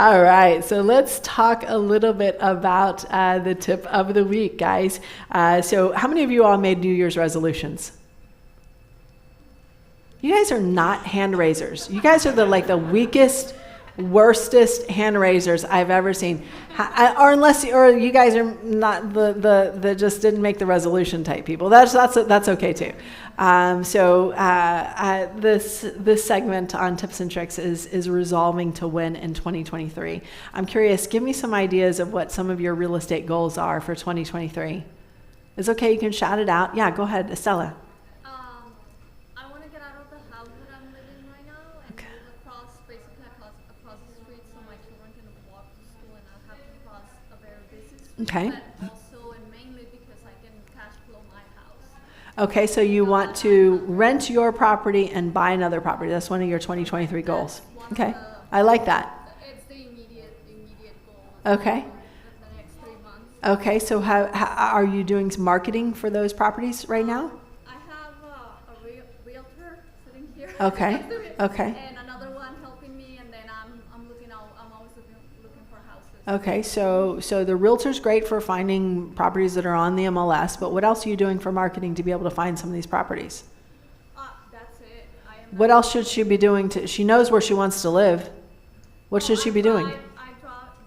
All right, so let's talk a little bit about the tip of the week, guys. So how many of you all made New Year's resolutions? You guys are not hand raisers. You guys are the weakest, worstest hand raisers I've ever seen. Or you guys are not the just didn't make the resolution type people. That's okay too. This segment on tips and tricks is resolving to win in 2023. I'm curious, give me some ideas of what some of your real estate goals are for 2023. It's okay, you can shout it out. Yeah, go ahead, Estella. I want to get out of the house that I'm living right now and move across the street so my children can walk to school and not have to cross a very busy street. Okay. But also and mainly because I can cash flow my house. Okay, so you want to rent your property and buy another property. That's one of your 2023 goals. Okay, I like that. It's the immediate goal. Okay. The next 3 months. Okay, so how are you doing some marketing for those properties right now? I have a realtor sitting here. Okay. Okay. And another one helping me, and then I'm always looking for houses. Okay, so the realtor's great for finding properties that are on the MLS, but what else are you doing for marketing to be able to find some of these properties? That's it. What else should she be doing she knows where she wants to live. What should she be doing? I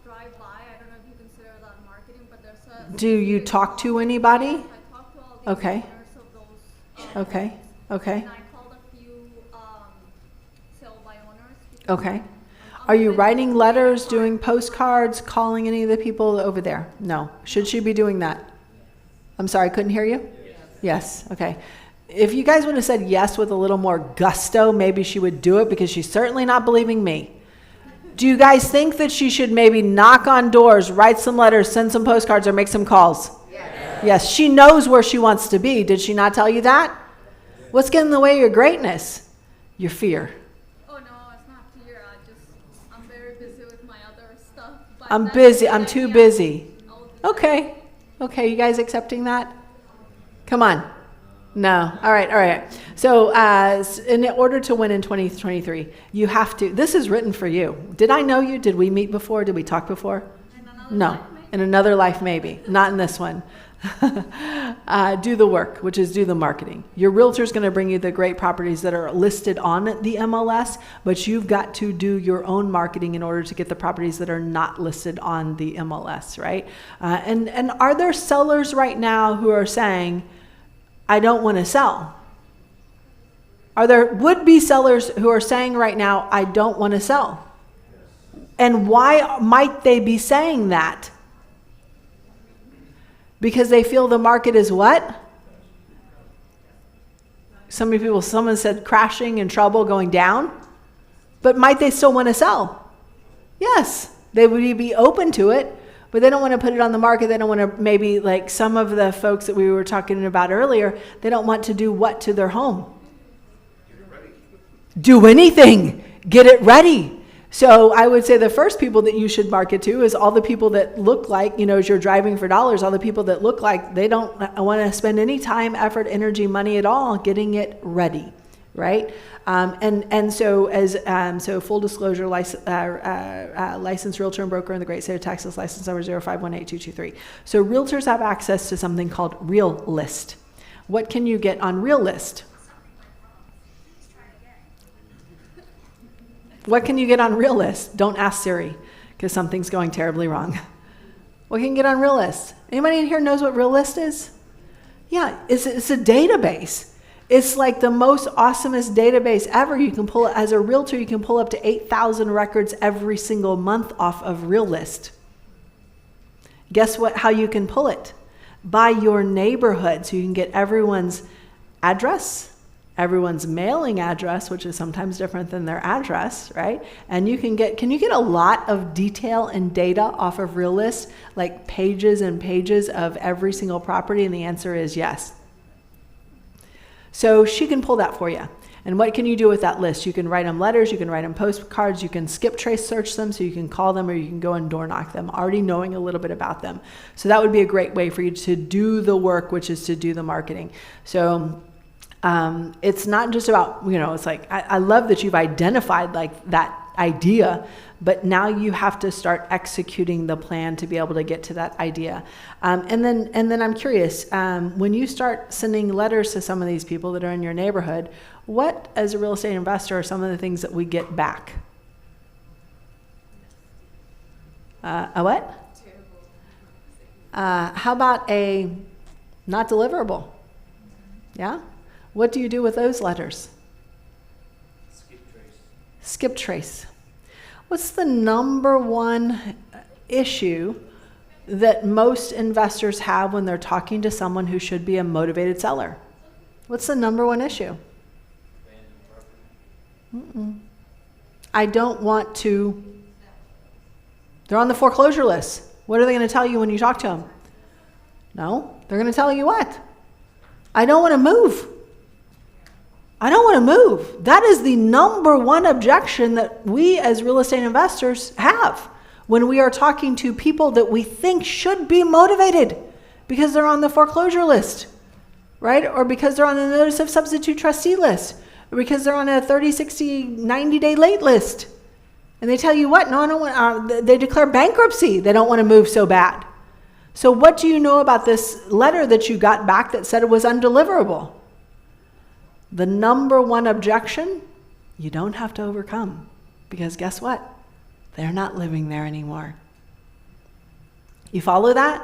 drive by. I don't know if you consider that marketing, but there's a... Do you talk to anybody? I talked to all the owners of those... Okay. And I called a few sell by owners. Okay. Are you writing letters, doing postcards, calling any of the people over there? No. Should she be doing that? I'm sorry, I couldn't hear you? Yes. Okay. If you guys would have said yes with a little more gusto, maybe she would do it, because she's certainly not believing me. Do you guys think that she should maybe knock on doors, write some letters, send some postcards, or make some calls? Yes. She knows where she wants to be. Did she not tell you that? What's getting in the way of your greatness? Your fear. Oh, no, it's not fear. I'm very busy with my other stuff. But I'm busy. I'm too busy. Okay. Okay, you guys accepting that? Come on. No. All right. So in order to win in 2023, you have to, this is written for you. Did I know you? Did we meet before? Did we talk before? No. In another life, maybe. Not in this one. Do the work, which is do the marketing. Your realtor is going to bring you the great properties that are listed on the MLS, but you've got to do your own marketing in order to get the properties that are not listed on the MLS, right? And are there sellers right now who are saying, I don't want to sell? Are there would-be sellers who are saying right now, I don't want to sell? And why might they be saying that? Because they feel the market is what? Someone said crashing, in trouble, going down. But might they still want to sell? Yes, they would be open to it, but they don't want to put it on the market. They don't want to, maybe like some of the folks that we were talking about earlier, they don't want to do what to their home? Do anything. Get it ready. So I would say the first people that you should market to is all the people that look like, as you're driving for dollars, all the people that look like they don't want to spend any time, effort, energy, money at all getting it ready, right? So full disclosure, licensed realtor and broker in the great state of Texas, license number 0518223. So realtors have access to something called Real List. What can you get on Real List? What can you get on Real List? Don't ask Siri, because something's going terribly wrong. What can you get on Real List? Anybody in here knows what Real List is? Yeah, it's a database. It's like the most awesomest database ever. You can pull, as a realtor, you can pull up to 8,000 records every single month off of Real List. Guess what? How you can pull it? By your neighborhood. So you can get everyone's address, everyone's mailing address, which is sometimes different than their address, right? And can you get a lot of detail and data off of Real List, like pages and pages of every single property? And the answer is yes. So she can pull that for you. And what can you do with that list? You can write them letters, you can write them postcards, you can skip trace search them, so you can call them or you can go and door knock them, already knowing a little bit about them. So that would be a great way for you to do the work, which is to do the marketing. So it's not just about, it's like, I love that you've identified like that idea, but now you have to start executing the plan to be able to get to that idea. And then I'm curious, when you start sending letters to some of these people that are in your neighborhood, what, as a real estate investor, are some of the things that we get back? A what? How about a not deliverable? Yeah? What do you do with those letters? Skip trace. What's the number one issue that most investors have when they're talking to someone who should be a motivated seller? What's the number one issue? I don't want to. They're on the foreclosure list. What are they going to tell you when you talk to them? No, they're going to tell you what? I don't want to move. I don't want to move. That is the number one objection that we as real estate investors have when we are talking to people that we think should be motivated because they're on the foreclosure list, right? Or because they're on the notice of substitute trustee list, or because they're on a 30, 60, 90-day late list. And they tell you what? No, I don't want, they declare bankruptcy. They don't want to move so bad. So what do you know about this letter that you got back that said it was undeliverable? The number one objection, you don't have to overcome. Because guess what? They're not living there anymore. You follow that?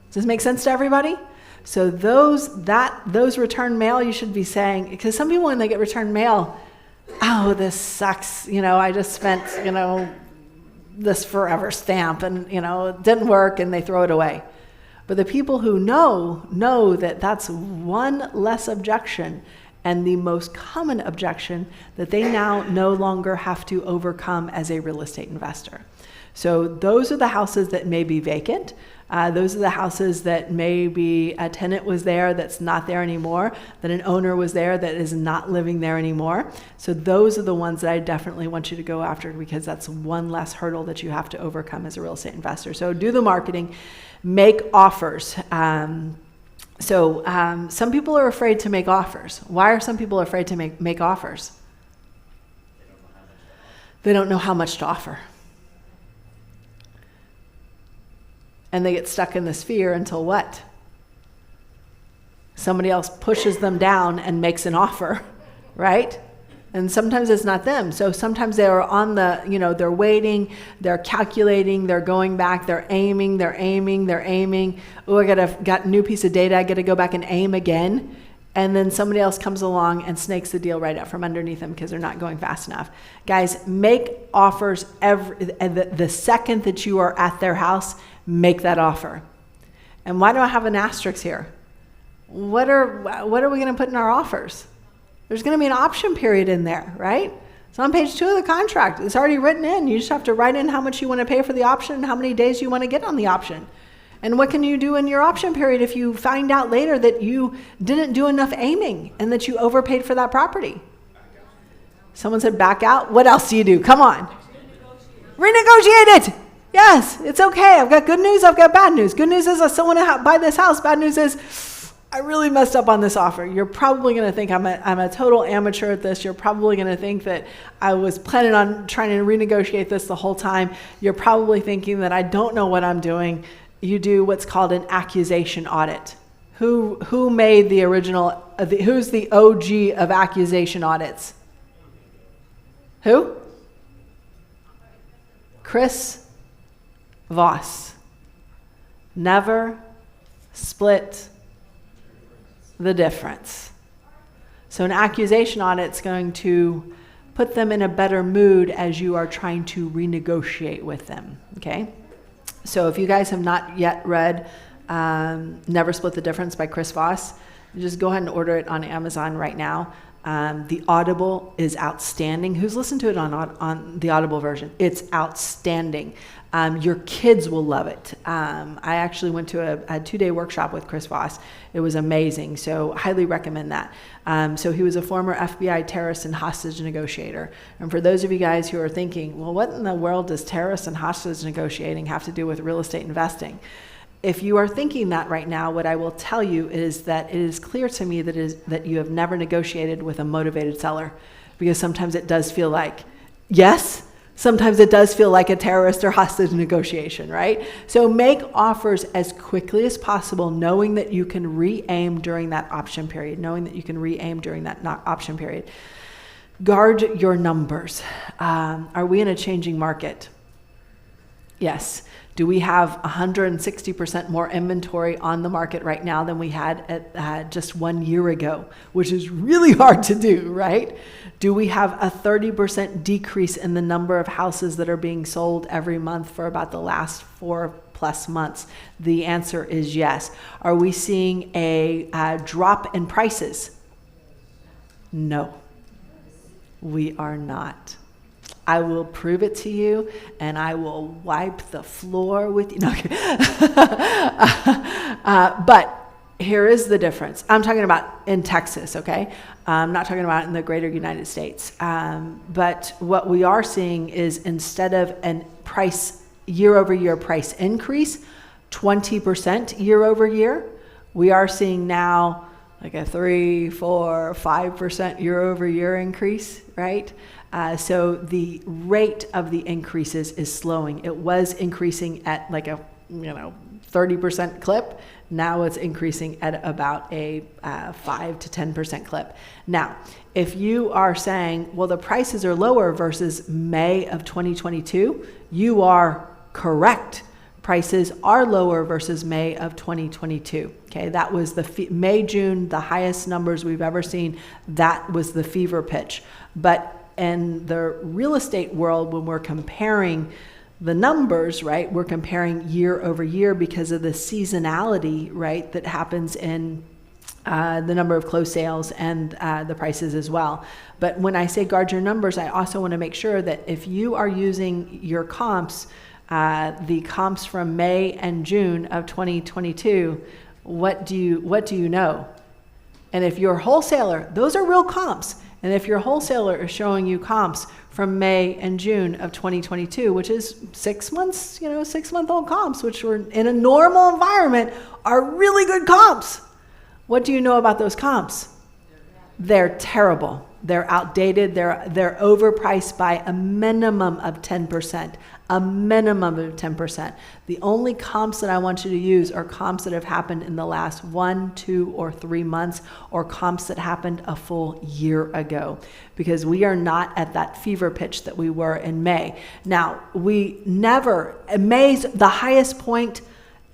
Does this make sense to everybody? So those return mail, you should be saying, because some people when they get return mail, oh, this sucks. I just spent, this forever stamp and, it didn't work and they throw it away. But the people who know that that's one less objection and the most common objection that they now no longer have to overcome as a real estate investor. So those are the houses that may be vacant. Those are the houses that maybe a tenant was there that's not there anymore, that an owner was there that is not living there anymore. So those are the ones that I definitely want you to go after because that's one less hurdle that you have to overcome as a real estate investor. So do the marketing, make offers. Some people are afraid to make offers. Why are some people afraid to make offers? They don't know how much to offer. And they get stuck in this fear until what? Somebody else pushes them down and makes an offer, right? And sometimes it's not them. So sometimes they are on the, they're waiting, they're calculating, they're going back, they're aiming. Oh, I got a new piece of data. I got to go back and aim again. And then somebody else comes along and snakes the deal right out from underneath them because they're not going fast enough. Guys, make offers the second that you are at their house, make that offer. And why do I have an asterisk here? What are we going to put in our offers? There's going to be an option period in there, right? It's on page 2 of the contract. It's already written in. You just have to write in how much you want to pay for the option and how many days you want to get on the option. And what can you do in your option period if you find out later that you didn't do enough aiming and that you overpaid for that property? Someone said back out. What else do you do? Come on. Renegotiate it. Yes, it's okay. I've got good news. I've got bad news. Good news is I still want to buy this house. Bad news is I really messed up on this offer. You're probably going to think I'm a total amateur at this. You're probably going to think that I was planning on trying to renegotiate this the whole time. You're probably thinking that I don't know what I'm doing. You do what's called an accusation audit. Who made the original, who's the OG of accusation audits? Who? Chris Voss. Never split the difference. So an accusation audit is going to put them in a better mood as you are trying to renegotiate with them, okay? So if you guys have not yet read Never Split the Difference by Chris Voss, just go ahead and order it on Amazon right now. The Audible is outstanding. Who's listened to it on the Audible version? It's outstanding. Your kids will love it. I actually went to a 2-day workshop with Chris Voss. It was amazing, so highly recommend that. So he was a former FBI terrorist and hostage negotiator. And for those of you guys who are thinking, well, what in the world does terrorist and hostage negotiating have to do with real estate investing? If you are thinking that right now, what I will tell you is that it is clear to me that you have never negotiated with a motivated seller, because sometimes it does feel like, yes, Sometimes it does feel like a terrorist or hostage negotiation, right? So make offers as quickly as possible, knowing that you can re-aim during that option period, option period. Guard your numbers. Are we in a changing market? Yes. Do we have 160% more inventory on the market right now than we had at just 1 year ago, which is really hard to do, right? Do we have a 30% decrease in the number of houses that are being sold every month for about the last 4+ months? The answer is yes. Are we seeing a drop in prices? No, we are not. I will prove it to you, and I will wipe the floor with you. No, okay. But here is the difference. I'm talking about in Texas, okay? I'm not talking about in the greater United States. But what we are seeing is, instead of a year-over-year price increase, 20% year-over-year, we are seeing now like a 3, 4, 5% year-over-year increase, right? So the rate of the increases is slowing. It was increasing at like a 30% clip. Now it's increasing at about a 5 to 10% clip. Now, if you are saying, well, the prices are lower versus May of 2022, you are correct. Prices are lower versus May of 2022. Okay, that was the May, June, the highest numbers we've ever seen. That was the fever pitch. But in the real estate world, when we're comparing the numbers, right, we're comparing year over year because of the seasonality, right, that happens in the number of closed sales and the prices as well. But when I say guard your numbers, I also want to make sure that if you are using your comps, the comps from May and June of 2022, what do you know? And if you're a wholesaler, those are real comps. And if your wholesaler is showing you comps from May and June of 2022, which is 6 months, 6-month-old comps, which were in a normal environment, are really good comps. What do you know about those comps? They're terrible. They're outdated. They're overpriced by a minimum of 10%. A minimum of 10%. The only comps that I want you to use are comps that have happened in the last 1, 2, or 3 months, or comps that happened a full year ago, because we are not at that fever pitch that we were in May. Now, May's the highest point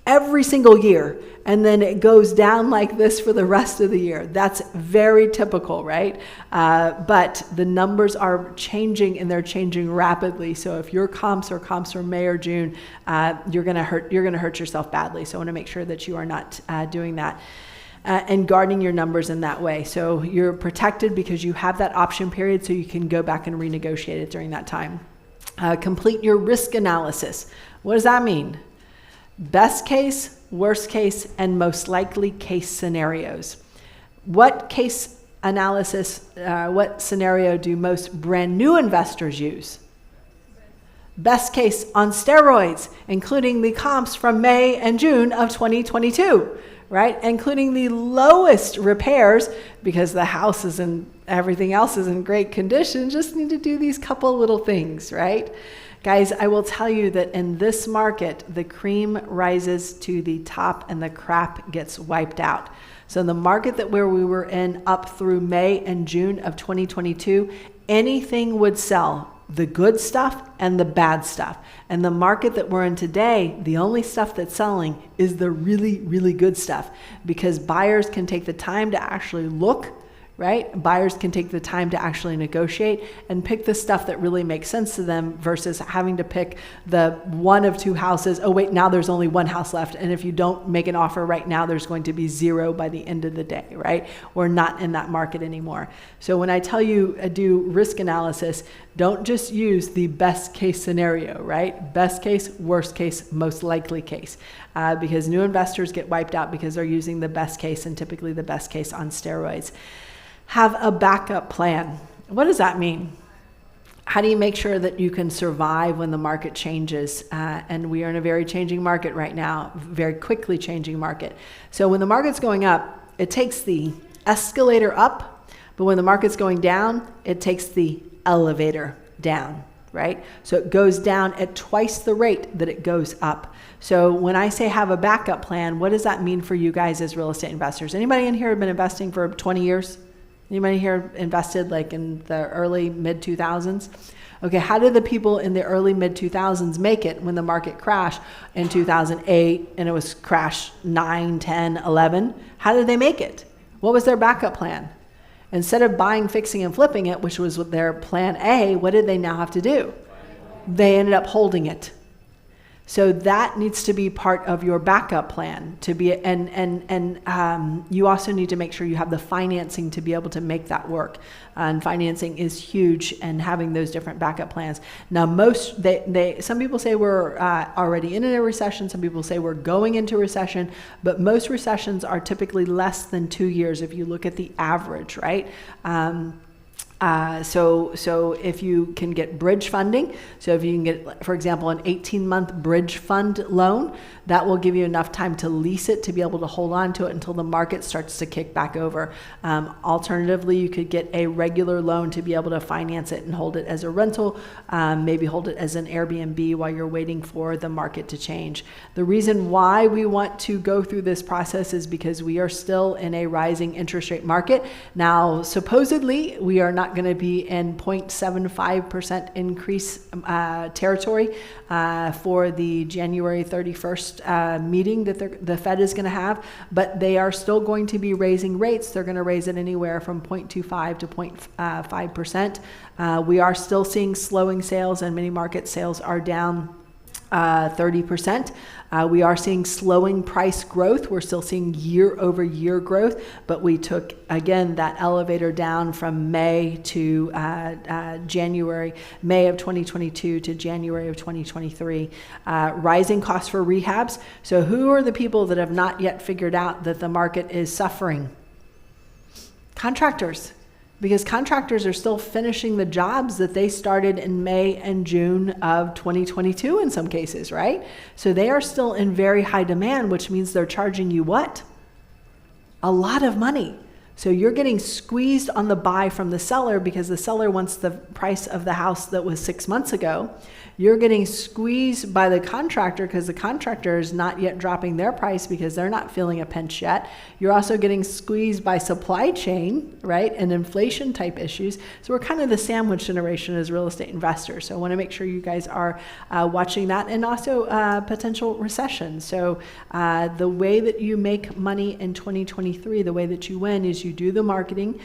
every single year, and then it goes down like this for the rest of the year. That's very typical, right? But the numbers are changing, and they're changing rapidly. So if your comps are comps from May or June, you're gonna hurt yourself badly. So I want to make sure that you are not doing that. And guarding your numbers in that way. So you're protected because you have that option period, so you can go back and renegotiate it during that time. Complete your risk analysis. What does that mean? Best case, worst case, and most likely case scenarios. What case analysis, what scenario do most brand new investors use? Best case on steroids, including the comps from May and June of 2022, right? Including the lowest repairs, because the house and everything else is in great condition. Just need to do these couple little things, right? Guys, I will tell you that in this market, the cream rises to the top and the crap gets wiped out. So in the market where we were in up through May and June of 2022, anything would sell, the good stuff and the bad stuff. And the market that we're in today, the only stuff that's selling is the really, really good stuff, because buyers can take the time to actually look, right? Buyers can take the time to actually negotiate and pick the stuff that really makes sense to them, versus having to pick the one of two houses. Oh wait, now there's only one house left. And if you don't make an offer right now, there's going to be 0 by the end of the day, right? We're not in that market anymore. So when I tell you do risk analysis, don't just use the best case scenario, right? Best case, worst case, most likely case. Because new investors get wiped out because they're using the best case, and typically the best case on steroids. Have a backup plan. What does that mean? How do you make sure that you can survive when the market changes? And we are in a very changing market right now, very quickly changing market. So when the market's going up, it takes the escalator up, but when the market's going down, it takes the elevator down. right? So it goes down at twice the rate that it goes up. So when I say have a backup plan, what does that mean for you guys as real estate investors? Anybody in here have been investing for 20 years? Anybody here invested like in the early mid 2000s? Okay, how did the people in the early mid 2000s make it when the market crashed in 2008 and it was crash 9, 10, 11? How did they make it? What was their backup plan? Instead of buying, fixing, and flipping it, which was their plan A, what did they now have to do? They ended up holding it. So that needs to be part of your backup plan to be, and you also need to make sure you have the financing to be able to make that work. And financing is huge, and having those different backup plans. Now, some people say we're already in a recession. Some people say we're going into recession, but most recessions are typically less than 2 years if you look at the average, right? So if you can get bridge funding, so if you can get, for example, an 18-month bridge fund loan, that will give you enough time to lease it to be able to hold on to it until the market starts to kick back over. Alternatively, you could get a regular loan to be able to finance it and hold it as a rental, maybe hold it as an Airbnb while you're waiting for the market to change. The reason why we want to go through this process is because we are still in a rising interest rate market. Now, supposedly, we are not going to be in 0.75% increase territory for the January 31st meeting that the Fed is going to have, but they are still going to be raising rates. They're going to raise it anywhere from 0.25 to 0.5%. We are still seeing slowing sales, and many market sales are down 30%. We are seeing slowing price growth. We're still seeing year-over-year growth, but we took, again, that elevator down from May to January, May of 2022 to January of 2023. Rising costs for rehabs. So who are the people that have not yet figured out that the market is suffering? Contractors. Because contractors are still finishing the jobs that they started in May and June of 2022 in some cases, right? So they are still in very high demand, which means they're charging you what? A lot of money. So you're getting squeezed on the buy from the seller because the seller wants the price of the house that was 6 months ago. You're getting squeezed by the contractor because the contractor is not yet dropping their price because they're not feeling a pinch yet. You're also getting squeezed by supply chain, right, and inflation type issues. So we're kind of the sandwich generation as real estate investors. So I want to make sure you guys are watching that, and also potential recession. So the way that you make money in 2023, the way that you win is you do the marketing,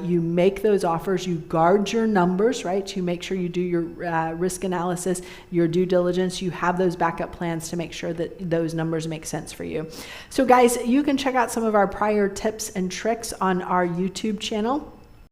you make those offers, you guard your numbers, right? You make sure you do your risk analysis, your due diligence, you have those backup plans to make sure that those numbers make sense for you. So guys, you can check out some of our prior tips and tricks on our YouTube channel.